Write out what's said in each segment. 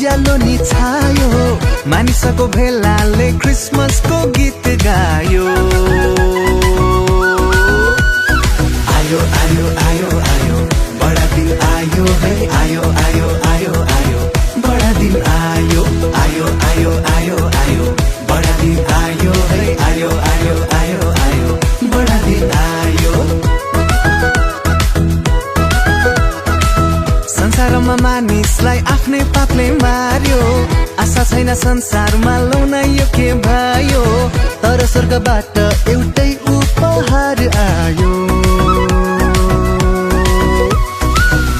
उज्यालो नि छायो मानिसको भेलाले क्रिसमसको गीत गायो आयो आयो आयो आयो बडा दिन आयो है आयो आयो आयो आयो बडा दिन आयो आयो आयो आयो आयो बडा दिन आयो है आयो आयो आयो आयो बडा दिन आयो संसारमा मानिसलाई आफ्नै पापले मार्यो आशा छैन संसारमा लौन यो के भयो तर स्वर्गबाट एउटै उपहार आयो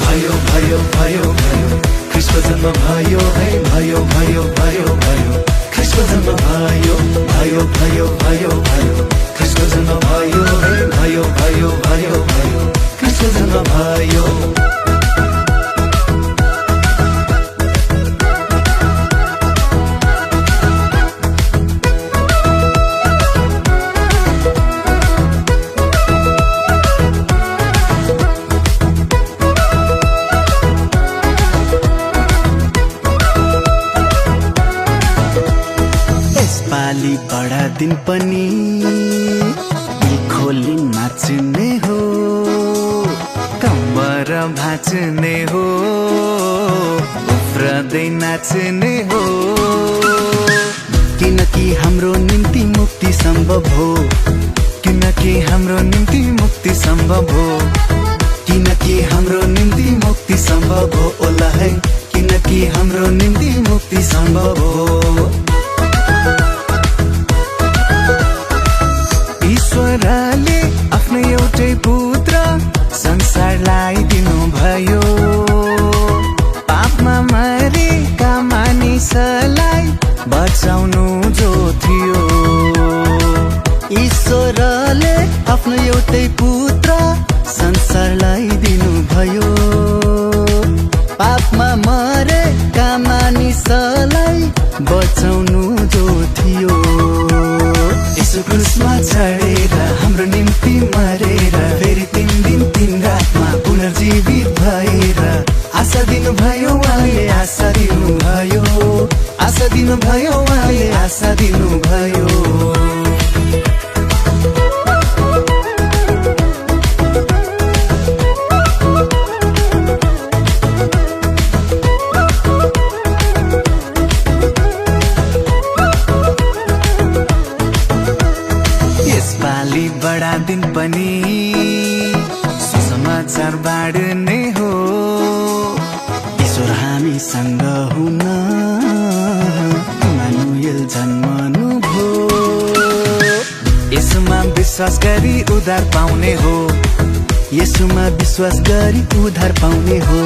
भयो भयो भयो भयो ख्रीष्टको जन्म भयो है भयो भयो भयो भयो ख्रीष्टको जन्म भयो भयो भयो भयो भयो ख्रीष्टको जन्म भयो है भयो भयो भयो भयो ख्रीष्टको जन्म भयो पाली बडा दिन पनि खोली नाच्ने हो कम्बर भाँच्ने हो उफ्रदै नाच्ने हो किनकि हाम्रो निम्ति मुक्ति सम्भव हो किनकि हाम्रो निम्ति मुक्ति सम्भव हो किनकि हाम्रो निम्ति मुक्ति सम्भव हो ओला है किनकि हाम्रो निम्ति मुक्ति सम्भव हो ईश्वरले आफ्नो एउटै पुत्र संसारलाई दिनुभयो पापमा मरेका मानिसलाई बचाउनु जो थियो ईश्वरले आफ्नो एउटै पुत्र संसारलाई दिनुभयो पापमा मरेका मानिसलाई बचाउनु जो थियो यसो क्रुसमा चढेर हाम्रो निम्ति मरेर फेरि 3 दिन 3 रातमा पुनर्जीवित भएर आशा दिनुभयो उहाँले आशा दिनुभयो आशा दिनुभयो उहाँले आशा दिनुभयो यसपालि बडा दिन पनि सुसमाचार बाँड्ने हो ईश्वर हामीसँग हुन इमानुएल जन्मनु भो यसुमा विश्वास गरी उद्धार पाउने हो यसुमा विश्वास गरी उद्धार पाउने हो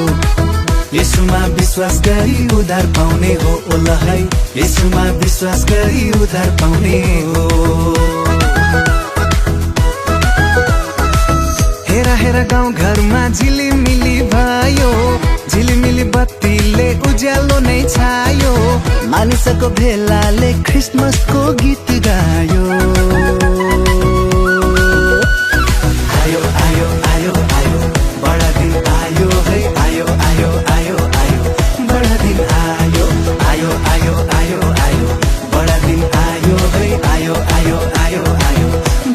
यसुमा विश्वास गरी उद्धार पाउने हो ओला है यसुमा विश्वास गरी उद्धार पाउने हो हेरा हेरा गाउँ घरमा झिलिमिली भयो झिलिमिली बत्तीले उज्यालो नै छायो मानिसको भेलाले क्रिसमसको गीत गायो आयो आयो आयो आयो बडा दिन आयो है आयो आयो आयो आयो बडा दिन आयो आयो आयो आयो आयो बडा दिन आयो है आयो आयो आयो आयो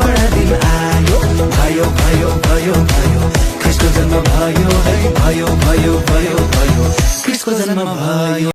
बडा दिन आयो भयो भयो भयो भयो ख्रीष्टको जन्म भयो है भयो भयो भयो भयो ख्रीष्टको जन्म भयो